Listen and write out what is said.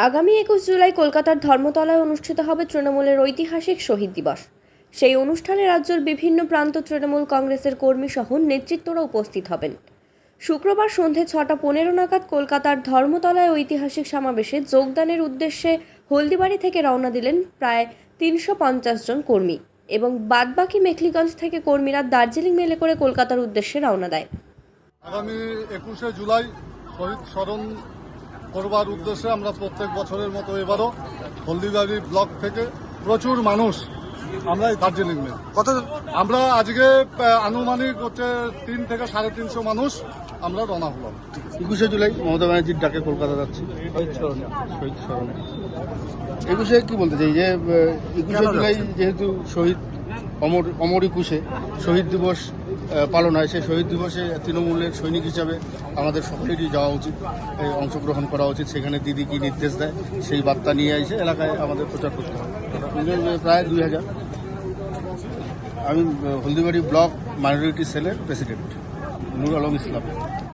আগামী ২১ জুলাই কলকাতার ধর্মতলায় অনুষ্ঠিত হবে তৃণমূলের ঐতিহাসিক শহীদ দিবস। সেই অনুষ্ঠানে রাজ্যের বিভিন্ন প্রান্ত তৃণমূল কংগ্রেসের কর্মী সহ নেতৃত্বরা উপস্থিত হবেন। শুক্রবার সন্ধে ৬:১৫ নাগাদ কলকাতার ধর্মতলায় ঐতিহাসিক সমাবেশে যোগদানের উদ্দেশ্যে হলদিবাড়ি থেকে রওনা দিলেন প্রায় ৩৫০ জন কর্মী এবং বাদবাকি মেখলিগঞ্জ থেকে কর্মীরা দার্জিলিং মেলে করে কলকাতার উদ্দেশ্যে রওনা দেয়। আগামী ২১শে জুলাই শহীদ স্মরণ করবার উদ্দেশ্যে আমরা প্রত্যেক বছরের মতো এবারও হলদিবাড়ি ব্লক থেকে প্রচুর মানুষ আমরা দার্জিলিং মেল আমরা আজকে আনুমানিক হচ্ছে ৩ থেকে ৩৫০ মানুষ আমরা রওনা হলাম। ২১শে জুলাই মমতা ব্যানার্জির ডাকে কলকাতা যাচ্ছি শহীদ স্মরণে। এই বিষয়ে কি বলতে চাই যে ২১শে জুলাই যেহেতু শহীদ অমর ২১শে শহীদ দিবস পালন হয়, সেই শহীদ দিবসে তৃণমূলের সৈনিক হিসাবে আমাদের সকলেরই যাওয়া উচিত, অংশগ্রহণ করা উচিত। সেখানে দিদি কি নির্দেশ দেয় সেই বার্তা নিয়ে এসে এলাকায় আমাদের প্রচার করতে হবে। প্রায় ২০০০। আমি হলদিবাড়ি ব্লক মাইনরিটি সেলের প্রেসিডেন্ট নুর আলম ইসলাম।